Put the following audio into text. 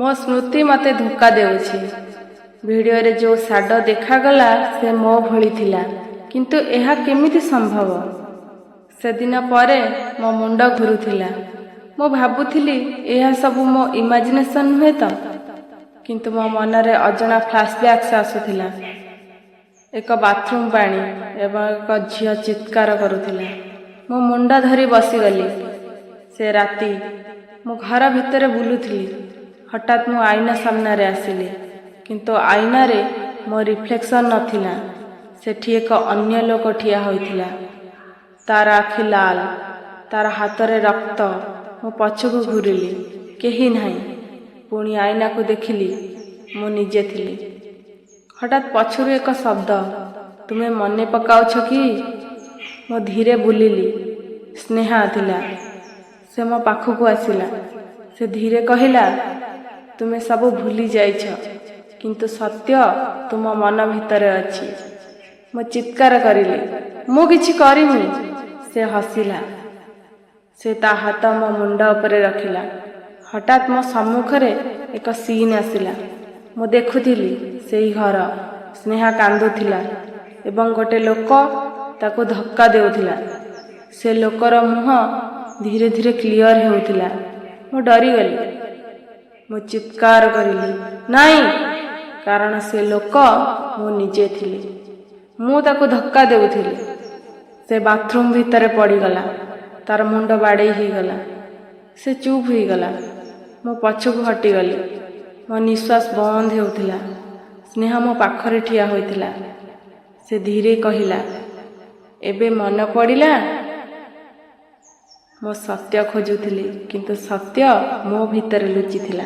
मो स्मृति मते धोखा देउछि। वीडियो रे जो साड देखागला से मो भली थिला, किंतु एहा केमिति संभव। से दिन परे मो मुंड घुरुथिला। मो भाबुथिली एहा सबु मो इमेजिनेशन हुए तो, किंतु मो मन रे अजणा फ्लैशबैक्स आसुथिला। एक बाथरूम पानी एवं एक झियो चित्कार करुथिला। मो मुंड धरी बसीगली। से राती मो घर भितर बुलुथिली। हठात मो आईना सामना रे आसिली, किंतु आईना रे मो रिफ्लेक्शन नथिला। सेठी एक अन्य लोक ठिया होइथिला। तार आखि लाल, तार हाथ रे रक्त। मो पछकु घुरिली, केही नाही। पुणी आईना को देखिली, मो निजे थिली। हठात पछरु एक शब्द, तुमे मने पकाउछ कि? मो धीरे बुलिली। स्नेहा थिला। से मो पाखकु आसिला। से धीरे कहिला, तुमे सब भूली जाइछ, किंतु सत्य तुम मन भितर अछि। मो चित्कार करिली, मो किछि करिनी। से हसिला। से ता हाथ मो मुंड उपरे रखिला। हठात मो सम्मुख रे एक सीन आसिला। मो देखुथिली सेही घर। स्नेहा कांदुथिला एवं गोटे लोक ताको धक्का देउथिला। से लोकर मुह धीरे धीरे क्लियर हेउथिला। मो डरी गली। मो चित्कार करिली, नाई, कारण से लोक मो निजे थिली। मु ताको धक्का देउथिली। से बाथरूम भितर पड़ीगला। तार मुंड बाड़े ही गला। से चुप ही गला। मो पछकु हटिगली। मो निश्वास बंद हेउथिला। स्नेहा मो पाखरे ठिया होइथिला। से धीरे कहिला, एबे मन पड़िला? मो सत्य खोजुथिली, किंतु सत्य मो भितर लुचिथिला।